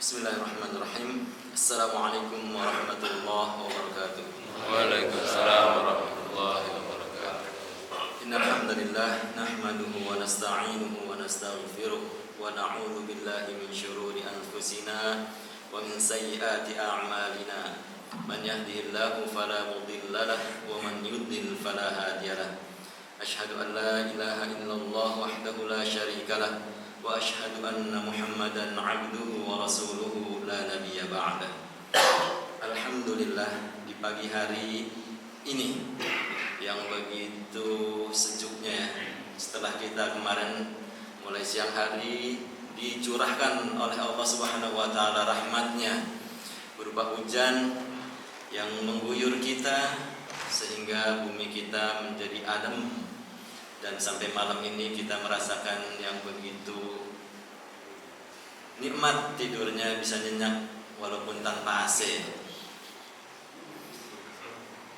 Bismillahirrahmanirrahim. Assalamualaikum warahmatullahi wabarakatuh. Waalaikumsalam warahmatullahi wabarakatuh. Innal hamdalillah nahmaduhu wa nasta'inuhu wa nastaghfiruh wa na'udzu billahi min shururi anfusina wa min sayyiati a'malina. Man yahdihillahu fala mudilla lahu wa man yudlil fala hadiya lahu. Asyhadu an la ilaha illallah wahdahu la syarika lahu wa asyhadu anna Muhammadan 'abduhu wa rasuluhu la nabiyya ba'da. Alhamdulillah, di pagi hari ini yang begitu sejuknya ya, setelah kita kemarin mulai siang hari dicurahkan oleh Allah Subhanahu wa taala rahmatnya berupa hujan yang mengguyur kita sehingga bumi kita menjadi adem, dan sampai malam ini kita merasakan yang begitu nikmat, tidurnya bisa nyenyak walaupun tanpa AC.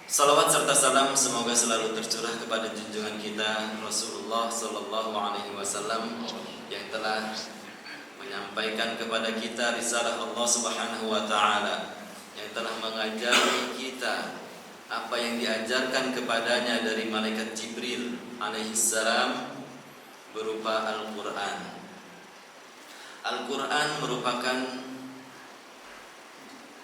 Salawat serta salam semoga selalu tercurah kepada junjungan kita Rasulullah Sallallahu Alaihi Wasallam yang telah menyampaikan kepada kita risalah Allah Subhanahu Wa Taala, yang telah mengajari kita apa yang diajarkan kepadanya dari malaikat Jibril alaihissalam berupa Al-Quran. Al-Quran merupakan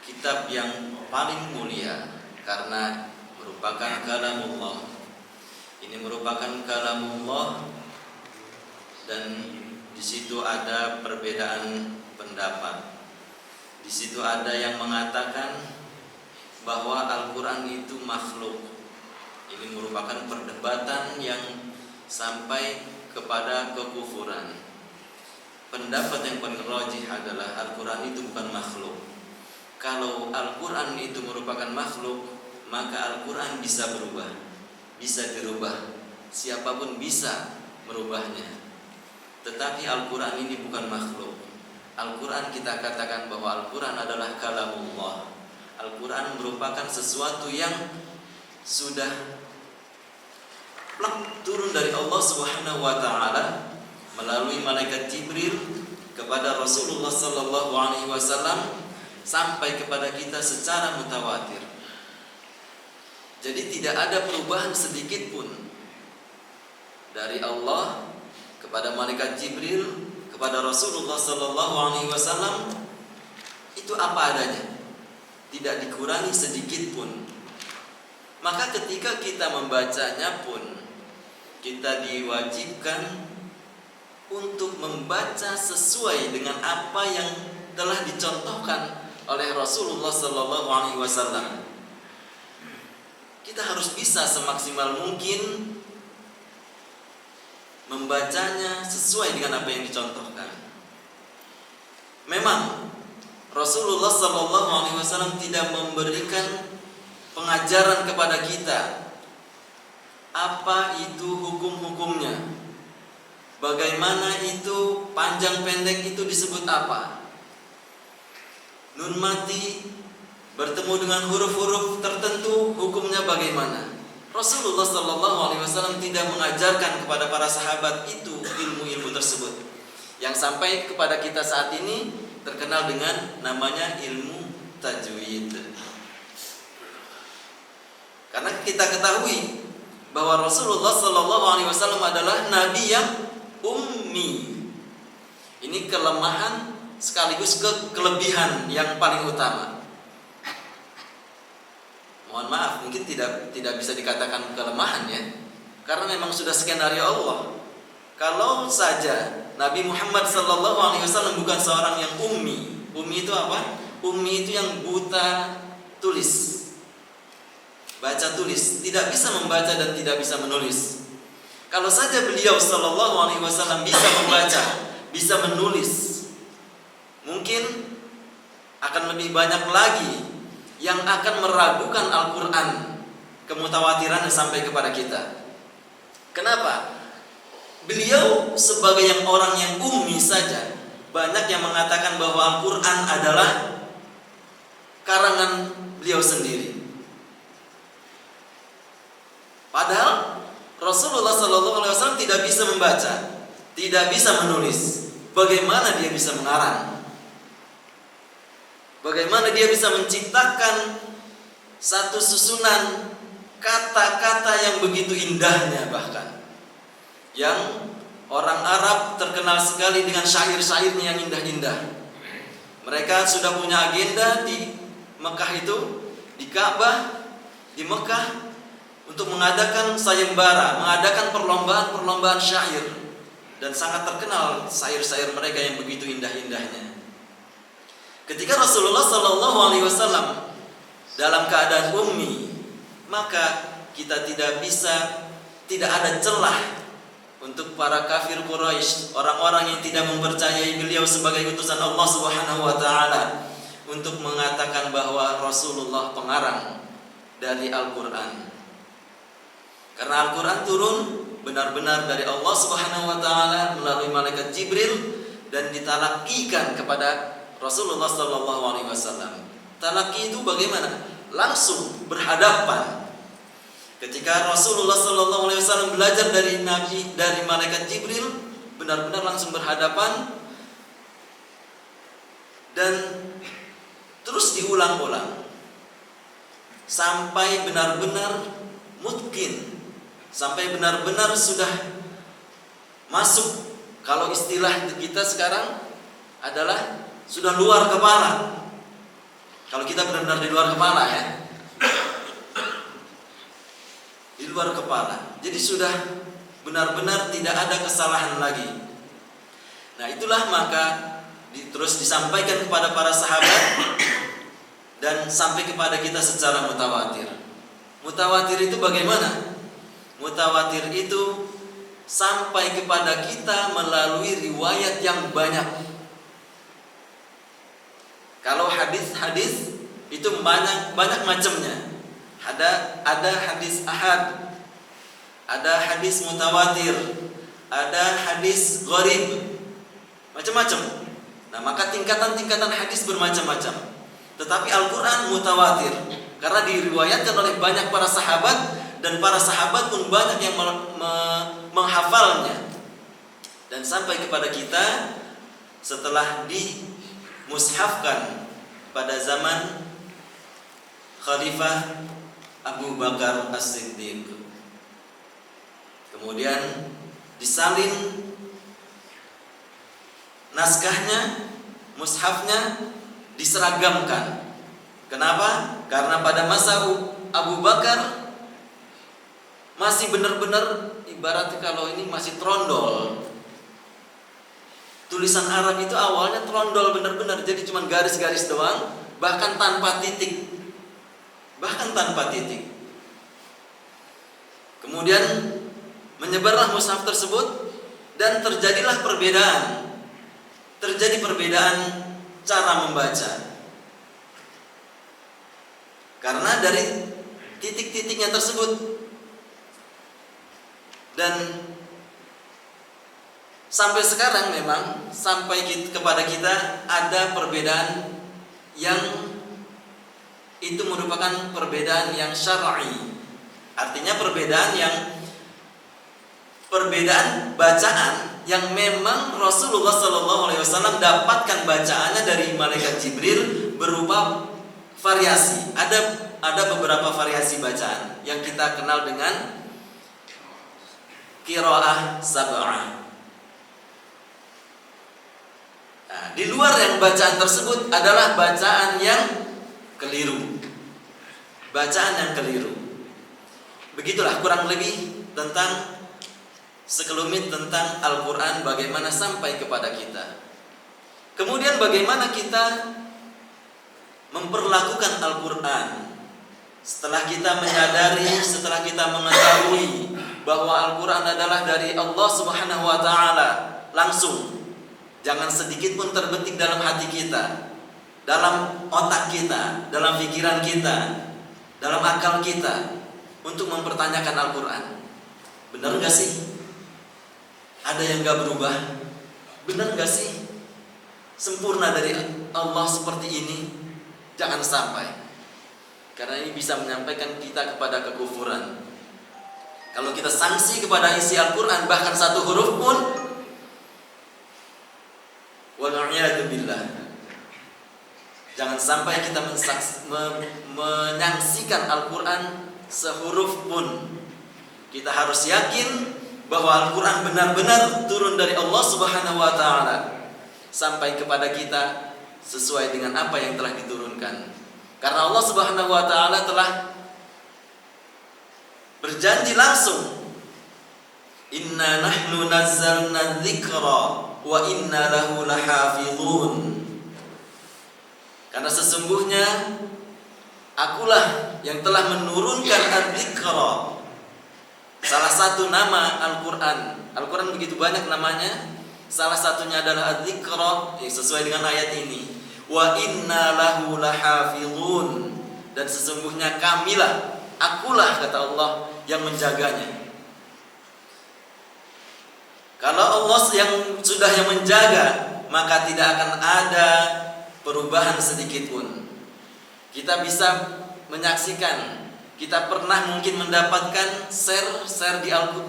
kitab yang paling mulia karena merupakan kalamullah. Ini merupakan kalamullah, dan di situ ada perbedaan pendapat. Di situ ada yang mengatakan bahwa Al-Quran itu makhluk. Ini merupakan perdebatan yang sampai kepada kekufuran. Pendapat yang paling rajih adalah Al-Quran itu bukan makhluk. Kalau Al-Quran itu merupakan makhluk, maka Al-Quran bisa berubah, bisa dirubah, siapapun bisa merubahnya. Tetapi Al-Quran ini bukan makhluk. Al-Quran kita katakan bahwa Al-Quran adalah kalamullah. Al-Quran merupakan sesuatu yang sudah turun dari Allah Subhanahu wa taala melalui malaikat Jibril kepada Rasulullah sallallahu alaihi wasallam sampai kepada kita secara mutawatir. Jadi tidak ada perubahan sedikit pun dari Allah kepada malaikat Jibril kepada Rasulullah sallallahu alaihi wasallam, itu apa adanya, tidak dikurangi sedikit pun. Maka ketika kita membacanya pun kita diwajibkan untuk membaca sesuai dengan apa yang telah dicontohkan oleh Rasulullah sallallahu alaihi wasallam. Kita harus bisa semaksimal mungkin membacanya sesuai dengan apa yang dicontohkan. Memang Rasulullah Sallallahu Alaihi Wasallam tidak memberikan pengajaran kepada kita apa itu hukum-hukumnya, bagaimana itu panjang pendek itu disebut apa, nun mati bertemu dengan huruf-huruf tertentu hukumnya bagaimana. Rasulullah Sallallahu Alaihi Wasallam tidak mengajarkan kepada para sahabat itu ilmu-ilmu tersebut yang sampai kepada kita saat ini terkenal dengan namanya ilmu tajwid. Karena kita ketahui bahwa Rasulullah Sallallahu Alaihi Wasallam adalah nabi yang ummi. Ini kelemahan sekaligus kelebihan yang paling utama. Mohon maaf, mungkin tidak bisa dikatakan kelemahan ya, karena memang sudah skenario Allah. Kalau saja Nabi Muhammad Sallallahu Alaihi Wasallam bukan seorang yang ummi. Ummi itu apa? Ummi itu yang buta tulis, baca tulis, tidak bisa membaca dan tidak bisa menulis. Kalau saja beliau Sallallahu Alaihi Wasallam bisa membaca, bisa menulis, mungkin akan lebih banyak lagi yang akan meragukan Al-Quran kemutawatirannya sampai kepada kita. Kenapa? Beliau sebagai yang orang yang ummi saja, banyak yang mengatakan bahwa Al-Quran adalah karangan beliau sendiri. Padahal Rasulullah SAW tidak bisa membaca, tidak bisa menulis. Bagaimana dia bisa mengarang? Bagaimana dia bisa menciptakan satu susunan kata-kata yang begitu indahnya, bahkan yang orang Arab terkenal sekali dengan syair-syairnya yang indah-indah. Mereka sudah punya agenda di Mekah itu, di Ka'bah, di Mekah, untuk mengadakan sayembara, mengadakan perlombaan-perlombaan syair, dan sangat terkenal syair-syair mereka yang begitu indah-indahnya. Ketika Rasulullah SAW dalam keadaan ummi, maka kita tidak ada celah untuk para kafir Quraisy, orang-orang yang tidak mempercayai beliau sebagai utusan Allah Subhanahu wa taala, untuk mengatakan bahwa Rasulullah pengarang dari Al-Qur'an. Karena Al-Qur'an turun benar-benar dari Allah Subhanahu wa taala melalui malaikat Jibril dan ditalakikan kepada Rasulullah sallallahu alaihi wasallam. Talaki itu bagaimana? Langsung berhadapan. Ketika Rasulullah sallallahu alaihi wasallam belajar dari malaikat Jibril, benar-benar langsung berhadapan dan terus diulang-ulang sampai benar-benar mungkin, sampai benar-benar sudah masuk, kalau istilah kita sekarang adalah sudah luar kepala. Kalau kita benar-benar di luar kepala ya, di luar kepala. Jadi sudah benar-benar tidak ada kesalahan lagi. Nah itulah maka terus disampaikan kepada para sahabat dan sampai kepada kita secara mutawatir. Mutawatir itu bagaimana? Mutawatir itu sampai kepada kita melalui riwayat yang banyak. Kalau hadis-hadis itu banyak macamnya. Ada hadis ahad, ada hadis mutawatir, ada hadis gharib, macam-macam. Nah, maka tingkatan-tingkatan hadis bermacam-macam. Tetapi Al-Qur'an mutawatir karena diriwayatkan oleh banyak para sahabat, dan para sahabat pun banyak yang menghafalnya. Dan sampai kepada kita setelah dimushafkan pada zaman Khalifah Abu Bakar As-Siddiq. Kemudian disalin naskahnya, mushafnya diseragamkan. Kenapa? Karena pada masa Abu Bakar masih benar-benar ibarat kalau ini masih trondol. Tulisan Arab itu awalnya trondol benar-benar, jadi cuma garis-garis doang, bahkan tanpa titik. Kemudian menyebarlah mushaf tersebut dan terjadilah perbedaan. Terjadi perbedaan cara membaca. Karena dari titik-titiknya tersebut. Dan sampai sekarang memang sampai kepada kita ada perbedaan yang itu merupakan perbedaan yang syar'i. Artinya perbedaan bacaan yang memang Rasulullah SAW dapatkan bacaannya dari malaikat Jibril berupa variasi. Ada beberapa variasi bacaan yang kita kenal dengan qiraah sab'ah. Nah, di luar yang bacaan tersebut adalah bacaan yang keliru. Begitulah kurang lebih tentang sekelumit tentang Al-Quran, bagaimana sampai kepada kita. Kemudian bagaimana kita memperlakukan Al-Quran setelah kita menyadari, setelah kita mengetahui bahwa Al-Quran adalah dari Allah Subhanahu wa ta'ala langsung. Jangan sedikit pun terbetik dalam hati kita, dalam otak kita, dalam pikiran kita, dalam akal kita untuk mempertanyakan Al-Quran. Benar gak sih? Ada yang gak berubah? Benar gak sih? Sempurna dari Allah seperti ini? Jangan sampai. Karena ini bisa menyampaikan kita kepada kekufuran. Kalau kita sanksi kepada isi Al-Quran bahkan satu huruf pun, wal'iyadu billah, Jangan sampai kita menyaksikan Al-Quran sehuruf pun. Kita harus yakin bahwa Al-Quran benar-benar turun dari Allah Subhanahu wa ta'ala sampai kepada kita sesuai dengan apa yang telah diturunkan. Karena Allah Subhanahu wa ta'ala telah berjanji langsung, inna nahnu nazzalna dzikra wa inna lahu lahafizun. Karena sesungguhnya akulah yang telah menurunkan adzikra, salah satu nama Al-Quran. Al-Quran begitu banyak namanya, salah satunya adalah adzikra, sesuai dengan ayat ini. Wa inna lahu lahafizun, dan sesungguhnya kamilah, akulah kata Allah yang menjaganya. Kalau Allah yang sudah yang menjaga, maka tidak akan ada perubahan sedikit pun. Kita bisa menyaksikan, kita pernah mungkin mendapatkan share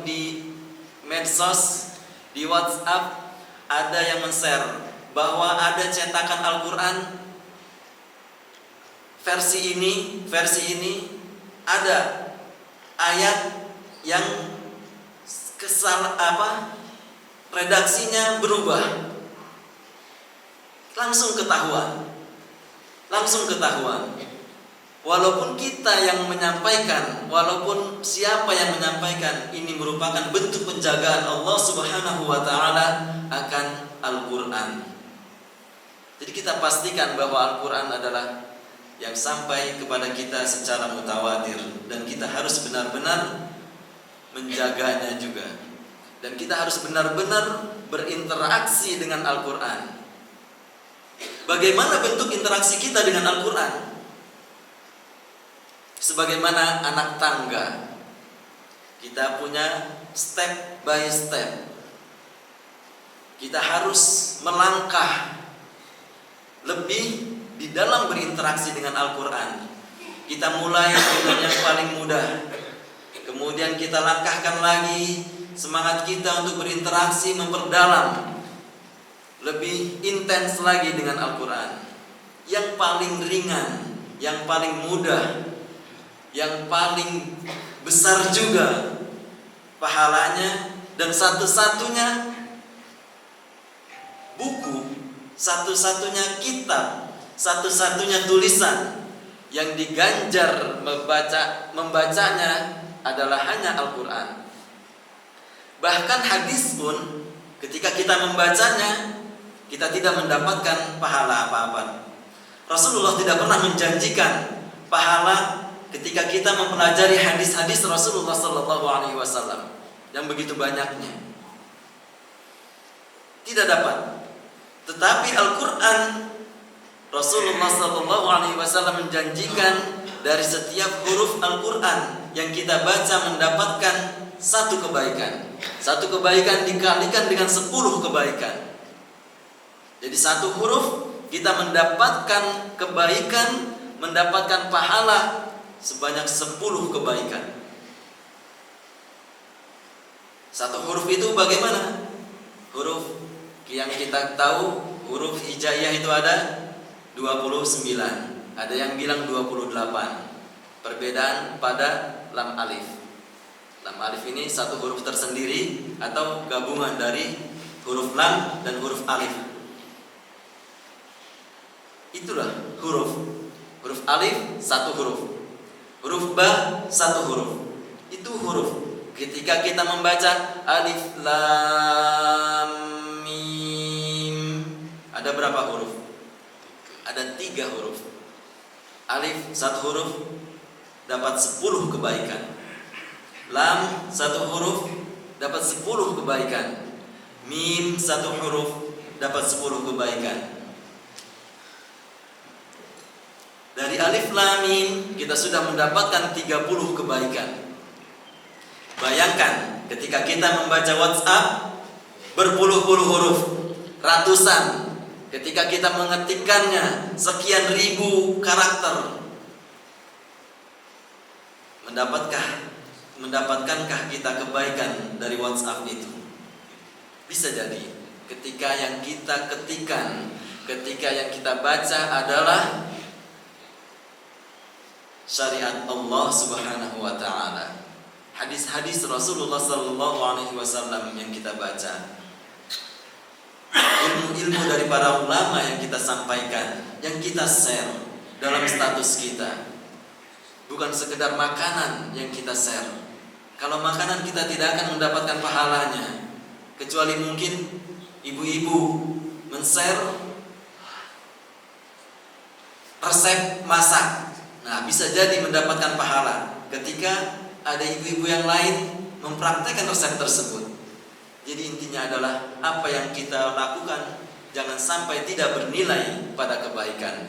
di medsos, di WhatsApp, ada yang men-share bahwa ada cetakan Al-Quran versi ini ada ayat yang redaksinya berubah. Langsung ketahuan. Walaupun kita yang menyampaikan, walaupun siapa yang menyampaikan, ini merupakan bentuk penjagaan Allah Subhanahu wa ta'ala akan Al-Quran. Jadi kita pastikan bahwa Al-Quran adalah yang sampai kepada kita secara mutawatir, dan kita harus benar-benar menjaganya juga. Dan kita harus benar-benar berinteraksi dengan Al-Quran. Bagaimana bentuk interaksi kita dengan Al-Quran? Sebagaimana anak tangga, kita punya step by step. Kita harus melangkah lebih di dalam berinteraksi dengan Al-Quran. Kita mulai dengan yang paling mudah, kemudian kita langkahkan lagi semangat kita untuk berinteraksi, memperdalam, lebih intens lagi dengan Al-Quran. Yang paling ringan, yang paling mudah, yang paling besar juga pahalanya, dan satu-satunya buku, satu-satunya kitab, satu-satunya tulisan yang diganjar membacanya adalah hanya Al-Quran. Bahkan hadis pun ketika kita membacanya, kita tidak mendapatkan pahala apa-apa. Rasulullah tidak pernah menjanjikan pahala ketika kita mempelajari hadis-hadis Rasulullah SAW yang begitu banyaknya. Tidak dapat. Tetapi Al-Quran, Rasulullah SAW menjanjikan dari setiap huruf Al-Quran yang kita baca mendapatkan satu kebaikan. Satu kebaikan dikalikan dengan 10 kebaikan. Jadi satu huruf kita mendapatkan kebaikan, mendapatkan pahala sebanyak 10 kebaikan. Satu huruf itu bagaimana? Huruf yang kita tahu, huruf hijaiyah itu ada 29. Ada yang bilang 28. Perbedaan pada lam alif. Lam alif ini satu huruf tersendiri atau gabungan dari huruf lam dan huruf alif. Itulah huruf. Huruf alif satu huruf, huruf ba satu huruf. Itu huruf. Ketika kita membaca alif lam mim, ada berapa huruf? Ada 3 huruf. Alif satu huruf dapat 10 kebaikan. Lam satu huruf dapat 10 kebaikan. Mim satu huruf dapat 10 kebaikan. Dari alif lam mim kita sudah mendapatkan 30 kebaikan. Bayangkan ketika kita membaca WhatsApp berpuluh-puluh huruf, ratusan. Ketika kita mengetikkannya sekian ribu karakter. Mendapatkankah kita kebaikan dari WhatsApp itu? Bisa jadi ketika yang kita ketikkan, ketika yang kita baca adalah syariat Allah Subhanahu wa taala. Hadis-hadis Rasulullah sallallahu alaihi wasallam yang kita baca. Ilmu-ilmu dari para ulama yang kita sampaikan, yang kita share dalam status kita. Bukan sekedar makanan yang kita share. Kalau makanan kita tidak akan mendapatkan pahalanya, kecuali mungkin ibu-ibu men-share resep masak. Nah, bisa jadi mendapatkan pahala ketika ada ibu-ibu yang lain mempraktekkan resep tersebut. Jadi intinya adalah apa yang kita lakukan jangan sampai tidak bernilai pada kebaikan.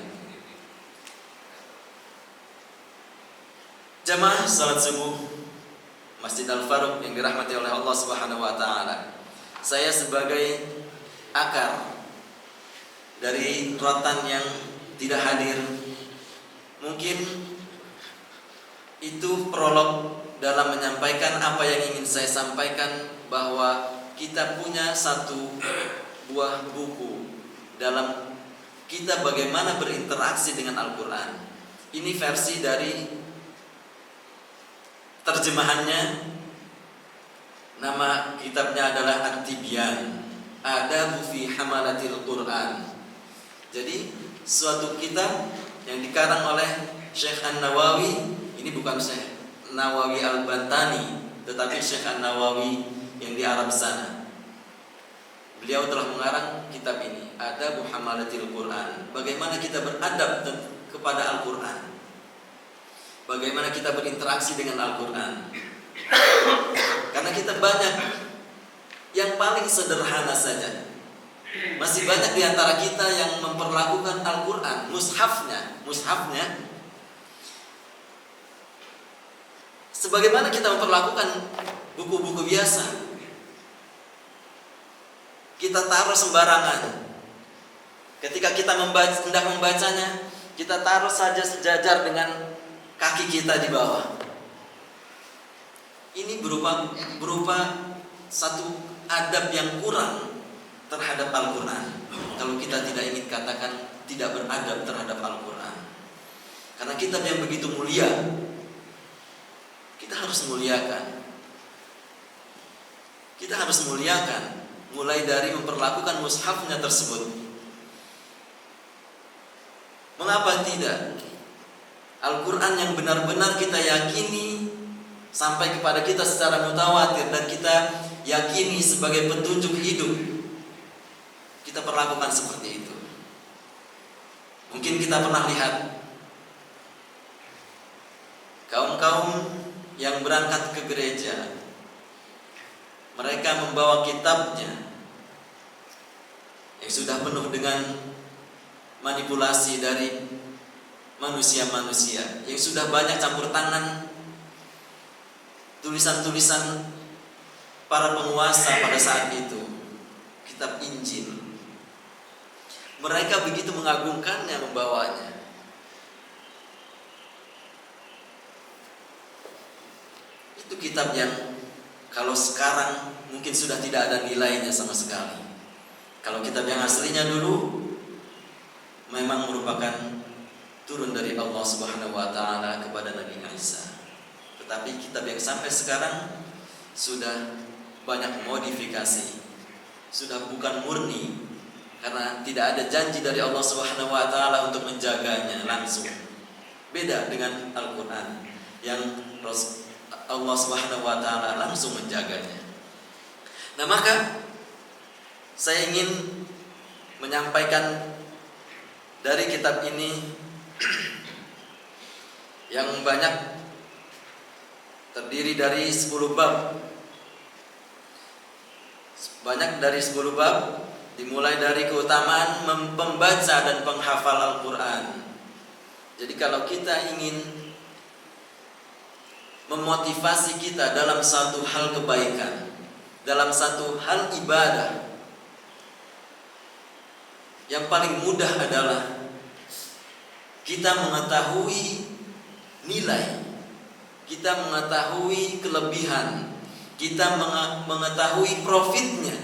Jamaah salat subuh Masjid Al-Faruq yang dirahmati oleh Allah Subhanahu wa taala. Saya sebagai akar dari rotan yang tidak hadir, mungkin itu prolog dalam menyampaikan apa yang ingin saya sampaikan, bahwa kita punya satu buah buku dalam kita bagaimana berinteraksi dengan Al-Quran. Ini versi dari terjemahannya. Nama kitabnya adalah At-Tibyan Adabu fi Hamalatil Quran. Jadi suatu kitab yang dikarang oleh Syekh An-Nawawi. Ini bukan Syekh Nawawi Al-Bantani, tetapi Syekh An-Nawawi yang di Arab sana. Beliau telah mengarang kitab ini, Adabu Hamalatil Quran. Bagaimana kita beradab kepada Al-Quran, bagaimana kita berinteraksi dengan Al-Quran. Karena kita banyak yang paling sederhana saja, masih banyak di antara kita yang memperlakukan Al-Quran, mushafnya sebagaimana kita memperlakukan buku-buku biasa. Kita taruh sembarangan. Ketika kita hendak membacanya, kita taruh saja sejajar dengan kaki kita di bawah. Ini berupa satu adab yang kurang terhadap Al-Quran. Kalau kita tidak ingin katakan tidak beradab terhadap Al-Quran. Karena kitab yang begitu mulia, kita harus muliakan. Kita harus muliakan, mulai dari memperlakukan mushafnya tersebut. Mengapa tidak? Al-Quran yang benar-benar kita yakini sampai kepada kita secara mutawatir dan kita yakini sebagai petunjuk hidup, kita perlakukan seperti itu. Mungkin kita pernah lihat kaum-kaum yang berangkat ke gereja, mereka membawa kitabnya yang sudah penuh dengan manipulasi dari manusia-manusia, yang sudah banyak campur tangan tulisan-tulisan para penguasa pada saat itu, kitab Injil. Mereka begitu mengagungkannya membawanya. Itu kitab yang kalau sekarang mungkin sudah tidak ada nilainya sama sekali. Kalau kitab yang aslinya dulu memang merupakan turun dari Allah Subhanahu wa taala kepada Nabi Isa. Tetapi kitab yang sampai sekarang sudah banyak modifikasi. Sudah bukan murni, karena tidak ada janji dari Allah Subhanahu wa taala untuk menjaganya langsung. Beda dengan Al-Qur'an yang Allah Subhanahu wa taala langsung menjaganya. Nah, maka saya ingin menyampaikan dari kitab ini yang banyak, terdiri dari 10 bab. Banyak dari 10 bab, dimulai dari keutamaan membaca dan penghafal Al-Qur'an. Jadi kalau kita ingin memotivasi kita dalam satu hal kebaikan, dalam satu hal ibadah, yang paling mudah adalah kita mengetahui nilai, kita mengetahui kelebihan, kita mengetahui profitnya.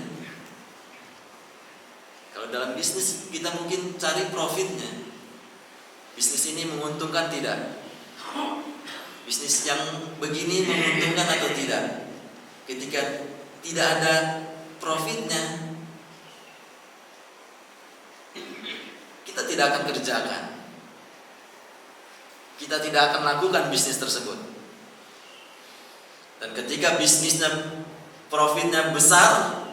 Kalau Kalau dalam bisnis kita mungkin cari profitnya. Bisnis ini menguntungkan tidak? Bisnis yang begini menguntungkan atau tidak? Ketika tidak ada profitnya, kita tidak akan kerjakan. Kita tidak akan lakukan bisnis tersebut. Dan ketika bisnisnya profitnya besar,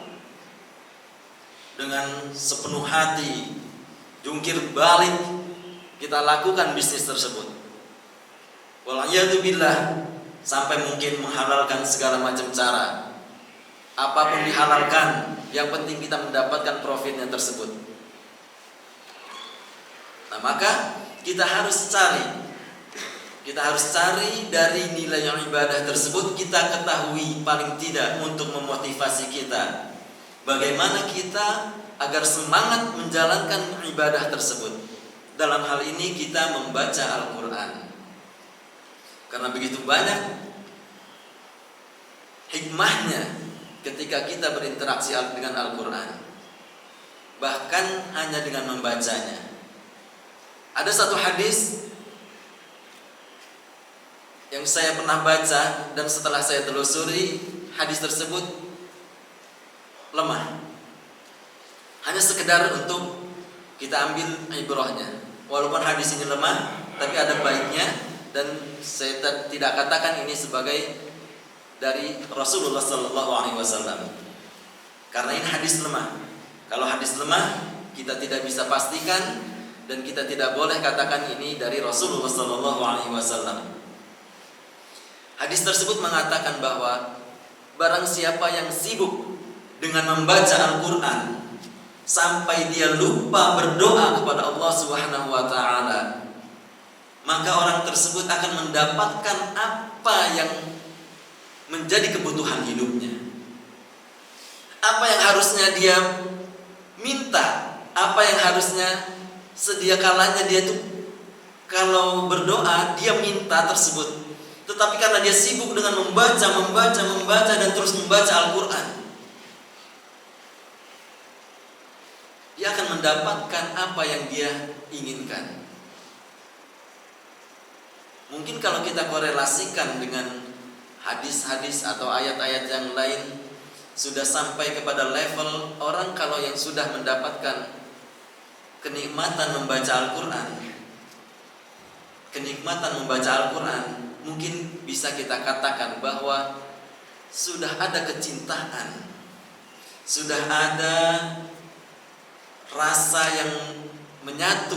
dengan sepenuh hati, jungkir balik, kita lakukan bisnis tersebut. Wal'iyadzubillah, sampai mungkin menghalalkan segala macam cara. Apapun dihalalkan, yang penting kita mendapatkan profitnya tersebut. Nah, maka kita harus cari dari nilai yang ibadah tersebut. Kita ketahui paling tidak untuk memotivasi kita, bagaimana kita agar semangat menjalankan ibadah tersebut. Dalam hal ini kita membaca Al-Quran, karena begitu banyak hikmahnya ketika kita berinteraksi dengan Al-Quran, bahkan hanya dengan membacanya. Ada satu hadis yang saya pernah baca, dan setelah saya telusuri, hadis tersebut lemah. Hanya sekedar untuk kita ambil ibrahnya. Walaupun hadis ini lemah, tapi ada baiknya, dan saya tidak katakan ini sebagai dari Rasulullah SAW, karena ini hadis lemah. Kalau hadis lemah, kita tidak bisa pastikan, dan kita tidak boleh katakan ini dari Rasulullah SAW. Hadis tersebut mengatakan bahwa barang siapa yang sibuk dengan membaca Al-Quran sampai dia lupa berdoa kepada Allah Subhanahu wa Ta'ala, maka orang tersebut akan mendapatkan apa yang menjadi kebutuhan hidupnya. Apa yang harusnya dia minta, apa yang harusnya sedia kalanya dia tuh kalau berdoa dia minta tersebut, tetapi karena dia sibuk dengan membaca dan terus membaca Al-Quran, dia akan mendapatkan apa yang dia inginkan. Mungkin kalau kita korelasikan dengan hadis-hadis atau ayat-ayat yang lain, sudah sampai kepada level orang kalau yang sudah mendapatkan kenikmatan membaca Al-Quran, mungkin bisa kita katakan bahwa sudah ada kecintaan, sudah ada rasa yang menyatu,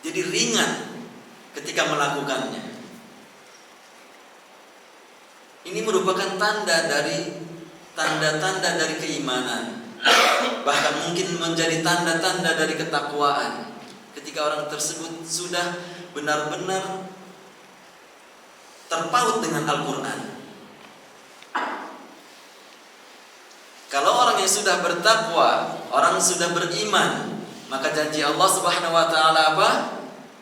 jadi ringan ketika melakukannya. Ini merupakan tanda-tanda dari keimanan, bahkan mungkin menjadi tanda-tanda dari ketakwaan ketika orang tersebut sudah benar-benar terpaut dengan Al-Quran. Kalau orang yang sudah bertakwa, orang sudah beriman, maka janji Allah Subhanahu wa Ta'ala apa?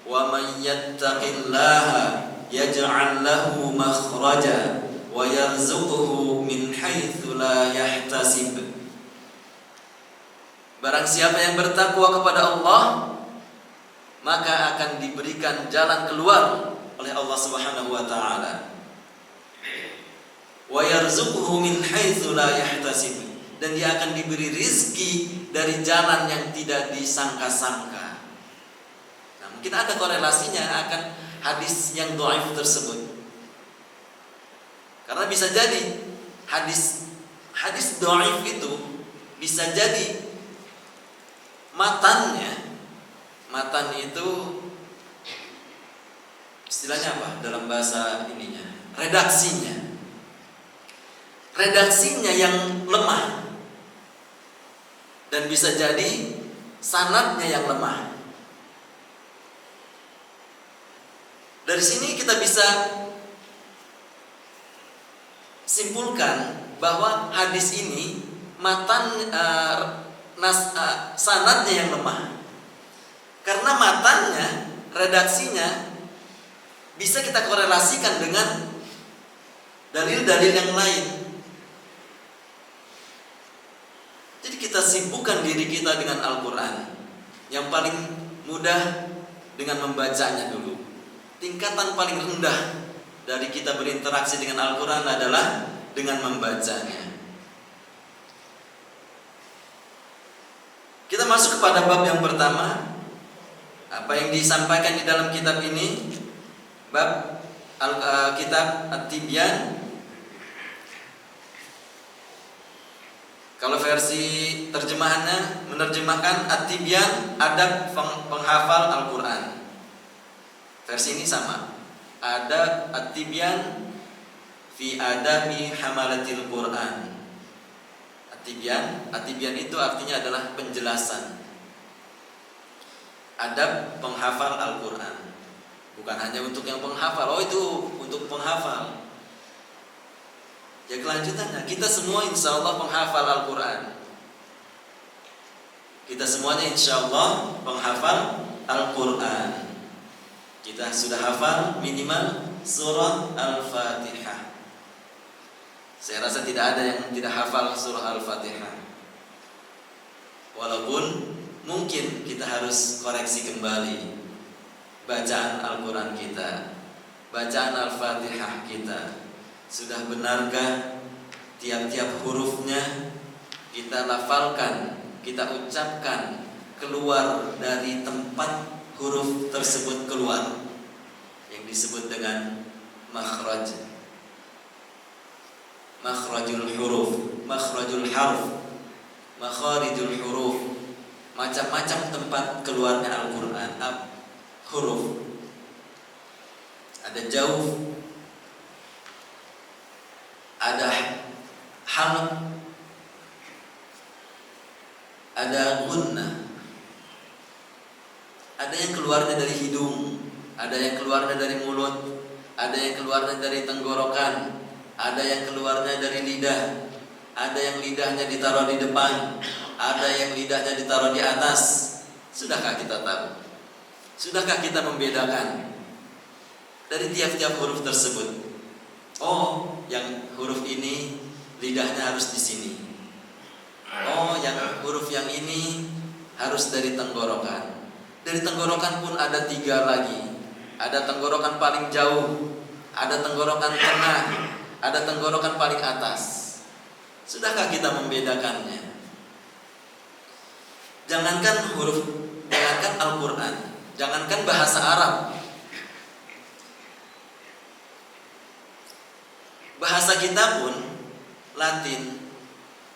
Wa may yattaqillaha yaj'al lahu makhraja wa yarzuquhu min haitsu la yahtasib. Barang siapa yang bertakwa kepada Allah, maka akan diberikan jalan keluar oleh Allah Subhanahu wa Ta'ala. Wa yarzuquhu min haitsu la yahtasib, dan dia akan diberi rizki dari jalan yang tidak disangka-sangka. Nah, mungkin ada korelasinya akan hadis yang dhaif tersebut. Karena bisa jadi hadis dhaif itu bisa jadi matan itu istilahnya apa dalam bahasa ininya, redaksinya yang lemah, dan bisa jadi sanadnya yang lemah. Dari sini kita bisa simpulkan bahwa hadis ini sanadnya yang lemah, karena matannya, redaksinya bisa kita korelasikan dengan dalil-dalil yang lain. Jadi kita sibukkan diri kita dengan Al-Quran. Yang paling mudah dengan membacanya dulu. Tingkatan paling rendah dari kita berinteraksi dengan Al-Quran adalah dengan membacanya. Kita masuk kepada bab yang pertama. Apa yang disampaikan di dalam kitab ini, bab kitab At-Tibyan. Kalau versi terjemahannya menerjemahkan At-Tibyan, adab penghafal Al-Quran. Versi ini sama. Adab At-Tibyan fi adabi hamalatil Quran. At-Tibyan itu artinya adalah penjelasan. Adab penghafal Al-Quran. Bukan hanya untuk yang penghafal. Oh, itu untuk penghafal. Ya, kelanjutannya, kita semua insya Allah penghafal Al-Quran. Kita semuanya insya Allah penghafal Al-Quran. Kita sudah hafal minimal surah Al-Fatihah. Saya rasa tidak ada yang tidak hafal surah Al-Fatihah. Walaupun mungkin kita harus koreksi kembali bacaan Al-Quran kita, bacaan Al-Fatihah kita. Sudah benarkah tiap-tiap hurufnya kita lafalkan, kita ucapkan keluar dari tempat huruf tersebut keluar, yang disebut dengan makhraj, makhrajul huruf, makhrajul harf, makharijul huruf. Macam-macam tempat keluarnya Al-Quran, huruf. Ada jauh, ada halq, ada gunnah. Ada yang keluarnya dari hidung, ada yang keluarnya dari mulut, ada yang keluarnya dari tenggorokan, ada yang keluarnya dari lidah, ada yang lidahnya ditaruh di depan, ada yang lidahnya ditaruh di atas. Sudahkah kita tahu? Sudahkah kita membedakan dari tiap-tiap huruf tersebut? Oh, yang huruf ini lidahnya harus di sini. Oh, yang huruf yang ini harus dari tenggorokan. Dari tenggorokan pun ada 3 lagi. Ada tenggorokan paling jauh, ada tenggorokan tengah, ada tenggorokan paling atas. Sudahkah kita membedakannya? Jangankan huruf, jangankan Al-Quran, jangankan bahasa Arab, bahasa kita pun Latin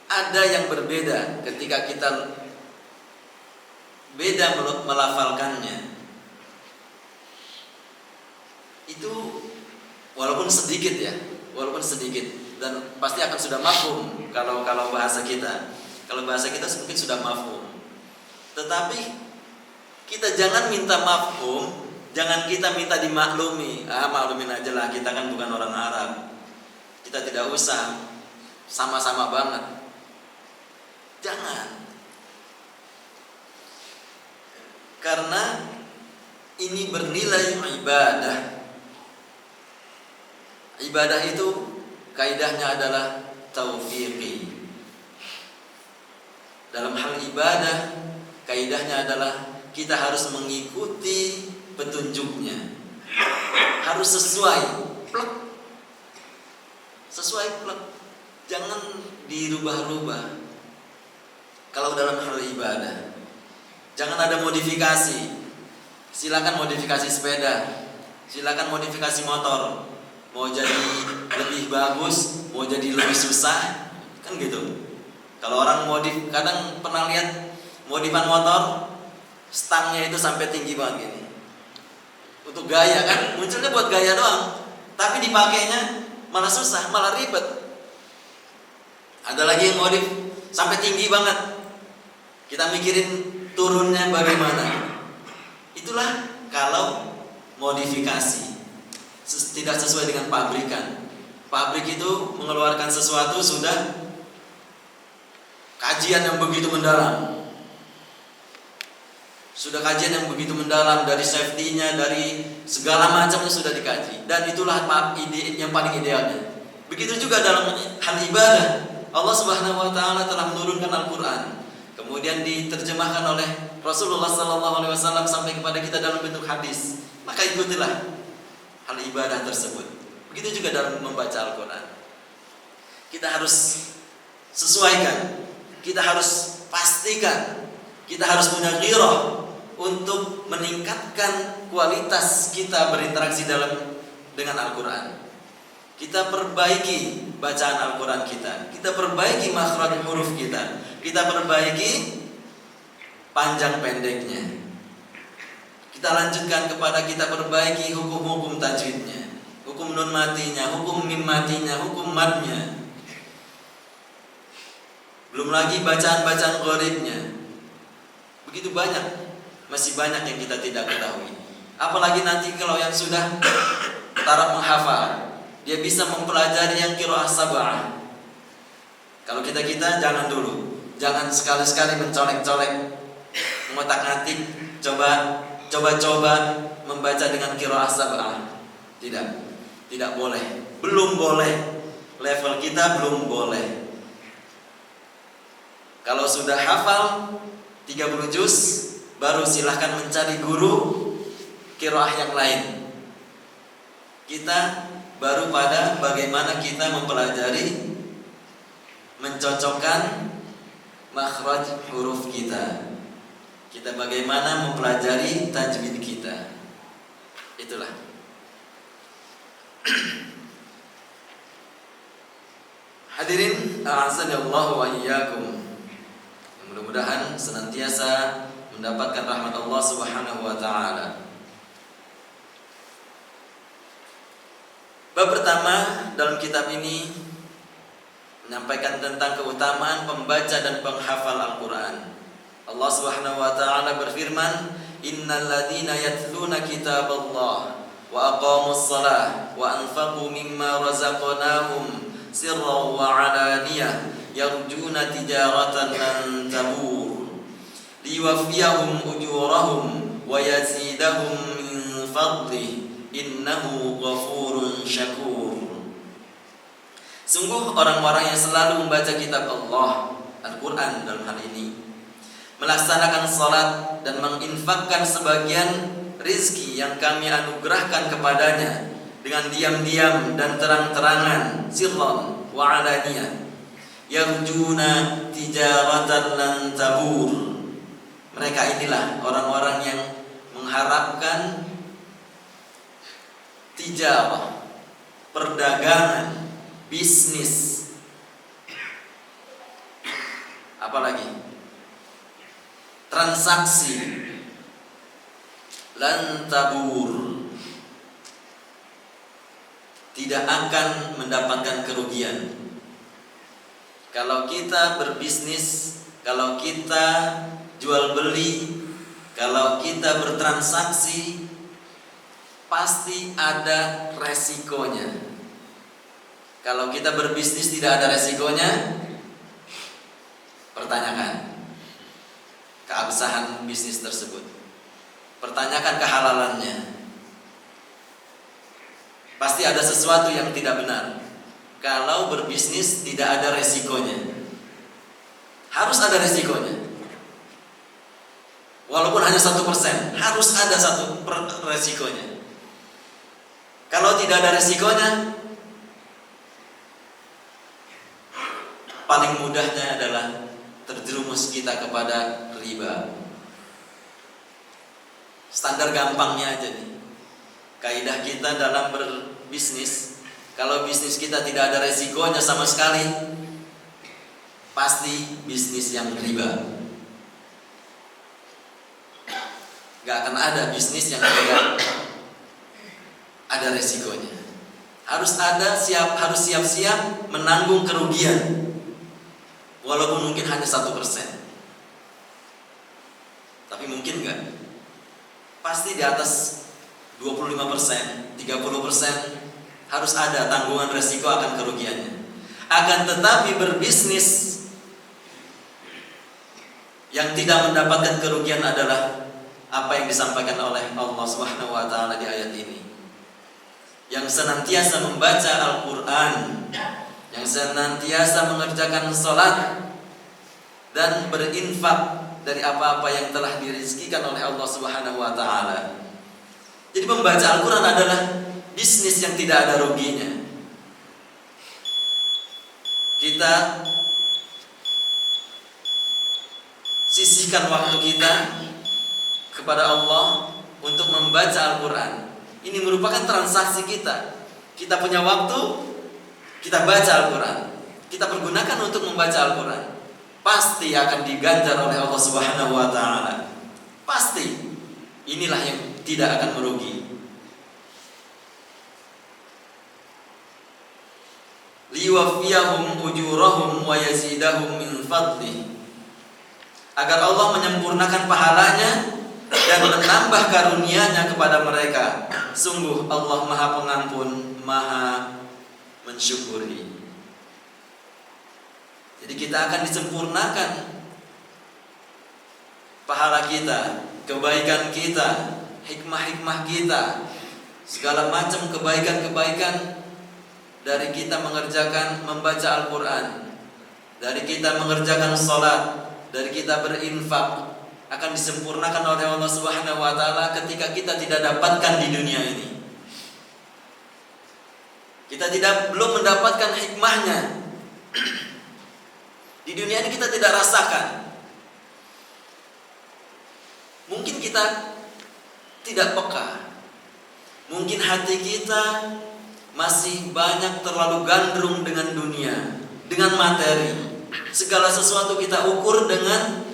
ada yang berbeda ketika kita beda melafalkannya. Itu walaupun sedikit ya, walaupun sedikit, dan pasti akan sudah mafhum kalau bahasa kita. Kalau bahasa kita mungkin sudah mafhum. Tetapi kita jangan minta mafhum, jangan kita minta dimaklumi. Maklumin aja lah, kita kan bukan orang Arab. Kita tidak usah sama-sama banget. Jangan. Karena ini bernilai ibadah. Ibadah itu kaidahnya adalah taufiqi. Dalam hal ibadah, kaidahnya adalah kita harus mengikuti petunjuknya. Harus sesuai, plek. Sesuai, plek. Jangan dirubah-rubah. Kalau dalam hal ibadah, jangan ada modifikasi. Silakan modifikasi sepeda, silakan modifikasi motor. Mau jadi lebih bagus, mau jadi lebih susah, kan gitu. Kalau orang modif, kadang pernah lihat modifan motor, stangnya itu sampai tinggi banget gini. Untuk gaya kan, munculnya buat gaya doang, tapi dipakainya malah susah, malah ribet. Ada lagi yang modif sampai tinggi banget. Kita mikirin turunnya bagaimana. Itulah kalau modifikasi tidak sesuai dengan pabrikan. Pabrik itu mengeluarkan sesuatu sudah kajian yang begitu mendalam. Sudah kajian yang begitu mendalam, dari safety-nya, dari segala macamnya sudah dikaji. Dan itulah ide yang paling idealnya. Begitu juga dalam hal ibadah. Allah Subhanahu wa taala telah menurunkan Al-Qur'an, kemudian diterjemahkan oleh Rasulullah sallallahu alaihi wasallam sampai kepada kita dalam bentuk hadis, maka ikutilah hal ibadah tersebut. Begitu juga dalam membaca Al-Qur'an. Kita harus sesuaikan, kita harus pastikan, kita harus punya ghirah untuk meningkatkan kualitas kita berinteraksi dengan Al-Qur'an. Kita perbaiki bacaan Al-Quran kita perbaiki makhraj huruf kita perbaiki panjang pendeknya. Kita lanjutkan kepada kita perbaiki hukum-hukum tajwidnya, hukum nun matinya, hukum mim matinya, hukum madnya. Belum lagi bacaan-bacaan gharibnya. Begitu banyak, masih banyak yang kita tidak ketahui. Apalagi nanti kalau yang sudah taraf menghafal, dia bisa mempelajari yang qiraah sab'ah. Kalau kita jangan dulu, jangan sekali-sekali mencolek-colek, mengotak-atik, coba membaca dengan qiraah sab'ah. Tidak boleh, belum boleh. Level kita belum boleh. Kalau sudah hafal 30 juz, baru silahkan mencari guru qiraah yang lain. Kita baru pada bagaimana kita mempelajari, mencocokkan makhraj huruf kita. Kita bagaimana mempelajari tajwid kita. Itulah. Hadirin a'azzanallahu wa iyyakum. Mudah-mudahan senantiasa mendapatkan rahmat Allah Subhanahu wa taala. Bab pertama dalam kitab ini menyampaikan tentang keutamaan pembaca dan penghafal Al-Quran. Allah Subhanahu wa taala berfirman, "Innal ladzina yatluna kitaballah wa aqamus shalah wa anfaqu mimma razaqnahum sirran wa 'alaniyah yarjuna tijaratan lan tabur liwaffiyahum ujurahum wa yazidahum min fadlihi innahu ghafurun syakur." Sungguh orang-orang yang selalu membaca kitab Allah, Al-Quran dalam hal ini, melaksanakan salat dan menginfakkan sebagian rizki yang kami anugerahkan kepadanya dengan diam-diam dan terang-terangan, sirran wa alaniyah, yarjuna tijaratan lan tabur. Mereka inilah orang-orang yang mengharapkan tijarah, perdagangan, bisnis, apalagi transaksi, lan tabur, tidak akan mendapatkan kerugian. Kalau kita berbisnis, kalau kita jual beli, kalau kita bertransaksi, pasti ada resikonya. Kalau kita berbisnis tidak ada resikonya, pertanyakan keabsahan bisnis tersebut, pertanyakan kehalalannya. Pasti ada sesuatu yang tidak benar. Kalau berbisnis tidak ada resikonya, harus ada resikonya. Walaupun hanya 1%, harus ada resikonya. Kalau tidak ada resikonya, paling mudahnya adalah terjerumus kita kepada riba. Standar gampangnya aja nih. Kaidah kita dalam berbisnis, kalau bisnis kita tidak ada resikonya sama sekali, pasti bisnis yang riba. Gak akan ada bisnis yang tidak ada resikonya. Harus siap-siap menanggung kerugian, walaupun mungkin hanya 1%. Tapi mungkin gak? Pasti di atas 25%, 30% harus ada tanggungan resiko akan kerugiannya. Akan tetapi berbisnis yang tidak mendapatkan kerugian adalah apa yang disampaikan oleh Allah Subhanahu wa taala di ayat ini. Yang senantiasa membaca Al-Quran, yang senantiasa mengerjakan sholat dan berinfak dari apa-apa yang telah dirizkikan oleh Allah Subhanahu wa taala. Jadi membaca Al-Quran adalah bisnis yang tidak ada ruginya. Kita sisihkan waktu kita kepada Allah untuk membaca Al-Quran. Ini merupakan transaksi kita. Kita punya waktu, kita baca Al-Quran, kita pergunakan untuk membaca Al-Quran. Pasti akan diganjar oleh Allah Subhanahu wa taala. Pasti. Inilah yang tidak akan merugi. Liwafiyahum ujurahum wa yazidahum min fadlih. Agar Allah menyempurnakan pahalanya dan menambah karunia-Nya kepada mereka. Sungguh Allah Maha Pengampun, Maha mensyukuri. Jadi kita akan disempurnakan pahala kita, kebaikan kita, hikmah-hikmah kita, segala macam kebaikan-kebaikan dari kita mengerjakan membaca Al-Quran, dari kita mengerjakan sholat, dari kita berinfak, akan disempurnakan oleh Allah Subhanahu wa taala ketika kita tidak dapatkan di dunia ini. Kita belum mendapatkan hikmahnya. Di dunia ini kita tidak rasakan. Mungkin kita tidak peka. Mungkin hati kita masih banyak terlalu gandrung dengan dunia, dengan materi. Segala sesuatu kita ukur dengan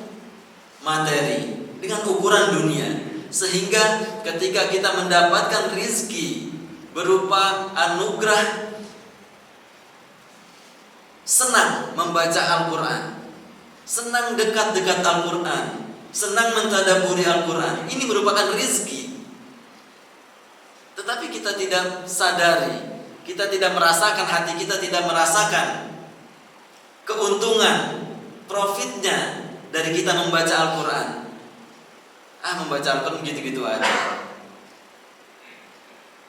materi, dengan ukuran dunia. Sehingga ketika kita mendapatkan rizki berupa anugerah, senang membaca Al-Quran, senang dekat-dekat Al-Quran, senang mentadaburi Al-Quran, ini merupakan rizki. Tetapi kita tidak sadari, kita tidak merasakan, hati kita tidak merasakan keuntungan, profitnya dari kita membaca Al-Quran. Membaca Al-Quran gitu-gitu aja,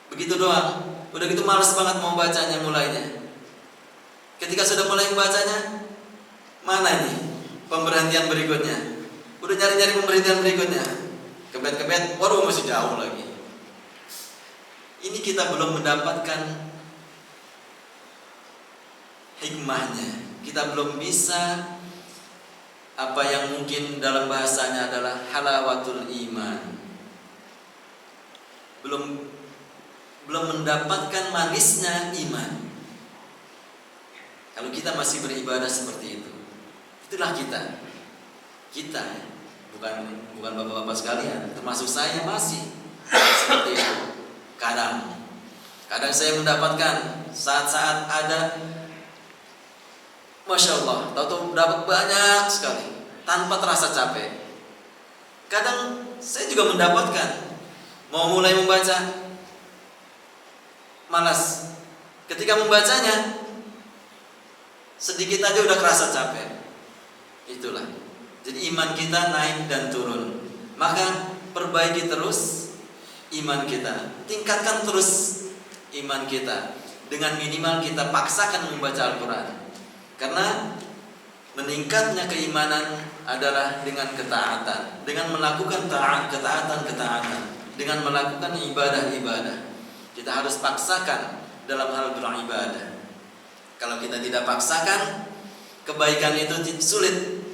begitu doang. Udah gitu malas banget mau bacanya mulainya. Ketika sudah mulai membacanya, mana nih pemberhentian berikutnya? Udah nyari-nyari pemberhentian berikutnya, kebet-kebet, waduh masih jauh lagi. Ini kita belum mendapatkan hikmahnya. Kita belum bisa apa yang mungkin dalam bahasanya adalah halawatul iman. Belum mendapatkan manisnya iman. Kalau kita masih beribadah seperti itu, itulah kita, bukan bapak-bapak sekalian, termasuk saya masih seperti itu. Kadang saya mendapatkan saat-saat ada, masya Allah, tahu-tahu dapat banyak sekali tanpa terasa capek. Kadang saya juga mendapatkan mau mulai membaca, malas. Ketika membacanya, sedikit aja udah kerasa capek. Itulah. Jadi iman kita naik dan turun. Maka perbaiki terus iman kita. Tingkatkan terus iman kita. Dengan minimal kita paksakan membaca Al-Quran. Karena meningkatnya keimanan adalah dengan ketaatan. Dengan melakukan ketaatan. Dengan melakukan ibadah-ibadah. Kita harus paksakan dalam hal beribadah. Kalau kita tidak paksakan, kebaikan itu sulit.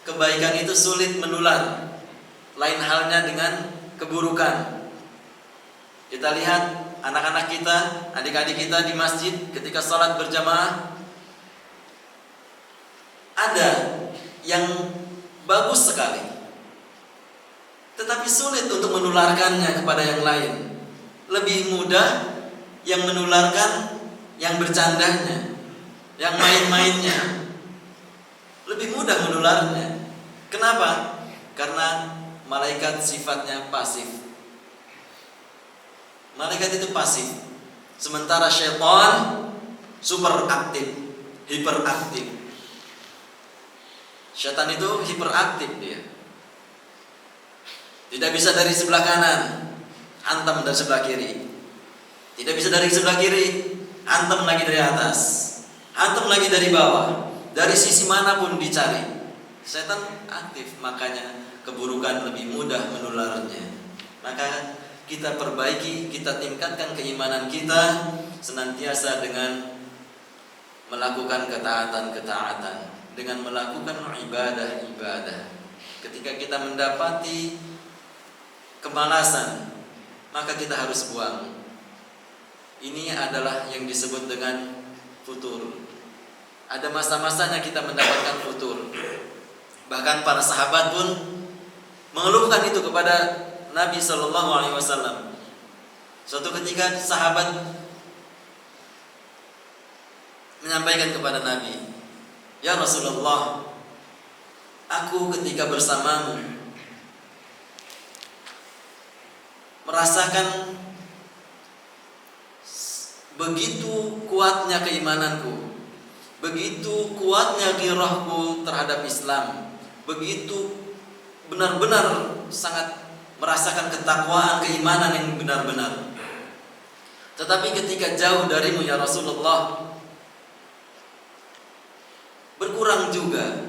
Kebaikan itu sulit menular. Lain halnya dengan keburukan. Kita lihat anak-anak kita, adik-adik kita di masjid ketika salat berjamaah, ada yang bagus sekali, tetapi sulit untuk menularkannya kepada yang lain. Lebih mudah yang menularkan yang bercandanya, yang main-mainnya, lebih mudah menularnya. Kenapa? Karena malaikat sifatnya pasif. Malaikat itu pasif, sementara syaitan super aktif, hiperaktif. Syaitan itu hiperaktif dia. Tidak bisa dari sebelah kanan, hantam dari sebelah kiri. Tidak bisa dari sebelah kiri, hantam lagi dari atas. hantam lagi dari bawah, dari sisi manapun dicari. Setan aktif, makanya keburukan lebih mudah menularnya. Maka kita perbaiki, kita tingkatkan keimanan kita senantiasa dengan melakukan ketaatan-ketaatan, dengan melakukan ibadah-ibadah. Ketika kita mendapati kemalasan, maka kita harus buang. Ini adalah yang disebut dengan futur. Ada masa-masanya kita mendapatkan futur. Bahkan para sahabat pun mengeluhkan itu kepada Nabi Shallallahu Alaihi Wasallam. Suatu ketika sahabat menyampaikan kepada Nabi, "Ya Rasulullah, aku ketika bersamamu merasakan begitu kuatnya keimananku, begitu kuatnya ghirahku terhadap Islam, begitu benar-benar sangat merasakan ketakwaan, keimanan yang benar-benar. Tetapi ketika jauh darimu ya Rasulullah, berkurang juga.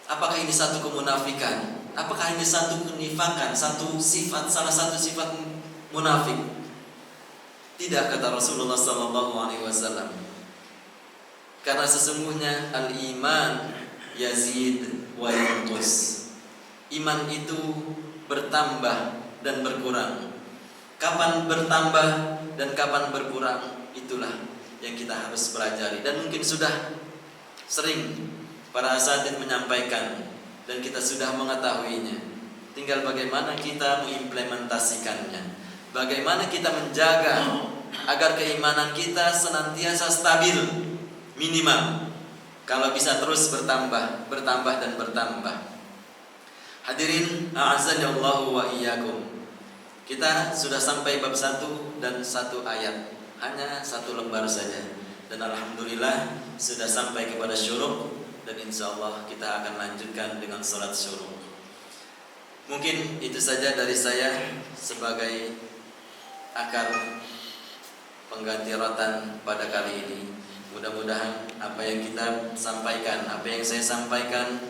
Apakah ini satu kemunafikan? Apakah ini satu kenifakan, satu sifat, salah satu sifat munafik?" Tidak, kata Rasulullah sallallahu alaihi wasallam. Karena sesungguhnya al-iman yazid wa yanqus. Iman itu bertambah dan berkurang. Kapan bertambah dan kapan berkurang, itulah yang kita harus pelajari. Dan mungkin sudah sering para asatidz menyampaikan dan kita sudah mengetahuinya. Tinggal bagaimana kita mengimplementasikannya. Bagaimana kita menjaga agar keimanan kita senantiasa stabil, minimal. Kalau bisa terus bertambah dan bertambah. Hadirin a'azzani Allah wa iyyakum. Kita sudah sampai bab 1 dan 1 ayat. Hanya 1 lembar saja. Dan alhamdulillah sudah sampai kepada syuruk, dan insyaallah kita akan lanjutkan dengan salat syuruk. Mungkin itu saja dari saya sebagai akar pengganti rotan pada kali ini. Mudah-mudahan apa yang kita sampaikan, apa yang saya sampaikan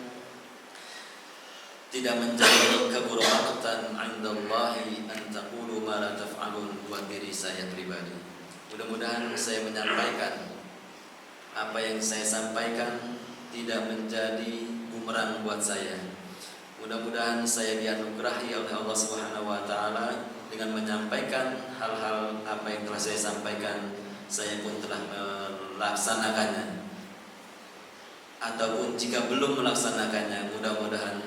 tidak menjadi keburukatan 'indallahi an taqulu ma la taf'alun buat diri saya pribadi. Mudah-mudahan saya menyampaikan apa yang saya sampaikan tidak menjadi bumerang buat saya. Mudah-mudahan saya dianugerahi oleh Allah Subhanahu wa taala dengan menyampaikan hal-hal apa yang telah saya sampaikan, saya pun telah melaksanakannya. Ataupun jika belum melaksanakannya, mudah-mudahan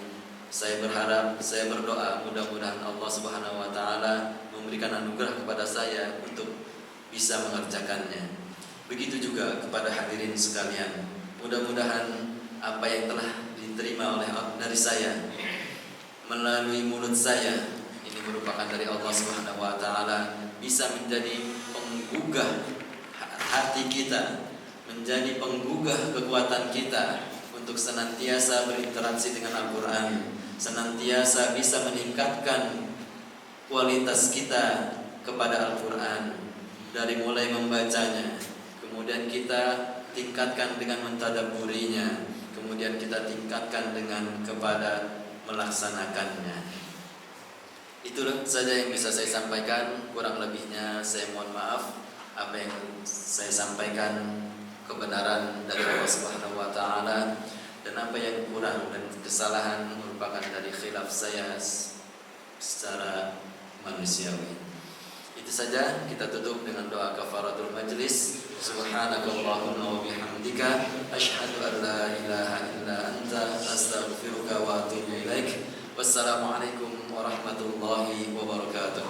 saya berharap, saya berdoa, mudah-mudahan Allah Subhanahu wa taala memberikan anugerah kepada saya untuk bisa mengerjakannya. Begitu juga kepada hadirin sekalian. Mudah-mudahan apa yang telah diterima dari saya melalui mulut saya, ini merupakan dari Allah Subhanahu wa taala, bisa menjadi penggugah hati kita, menjadi penggugah kekuatan kita untuk senantiasa berinteraksi dengan Al-Qur'an, senantiasa bisa meningkatkan kualitas kita kepada Al-Qur'an dari mulai membacanya, kemudian kita tingkatkan dengan mentadabburinya, kemudian kita tingkatkan dengan kepada melaksanakannya. Itu saja yang bisa saya sampaikan. Kurang lebihnya saya mohon maaf. Apa yang saya sampaikan kebenaran dari Allah Subhanahu wa taala, dan apa yang kurang dan kesalahan merupakan dari khilaf saya secara manusiawi. Itu saja, kita tutup dengan doa kafaratul majlis. Subhanakallahumma wa bihamdika asyhadu an la ilaha illa anta astaghfiruka wa atubu ilaik. Wassalamualaikum warahmatullahi wabarakatuh.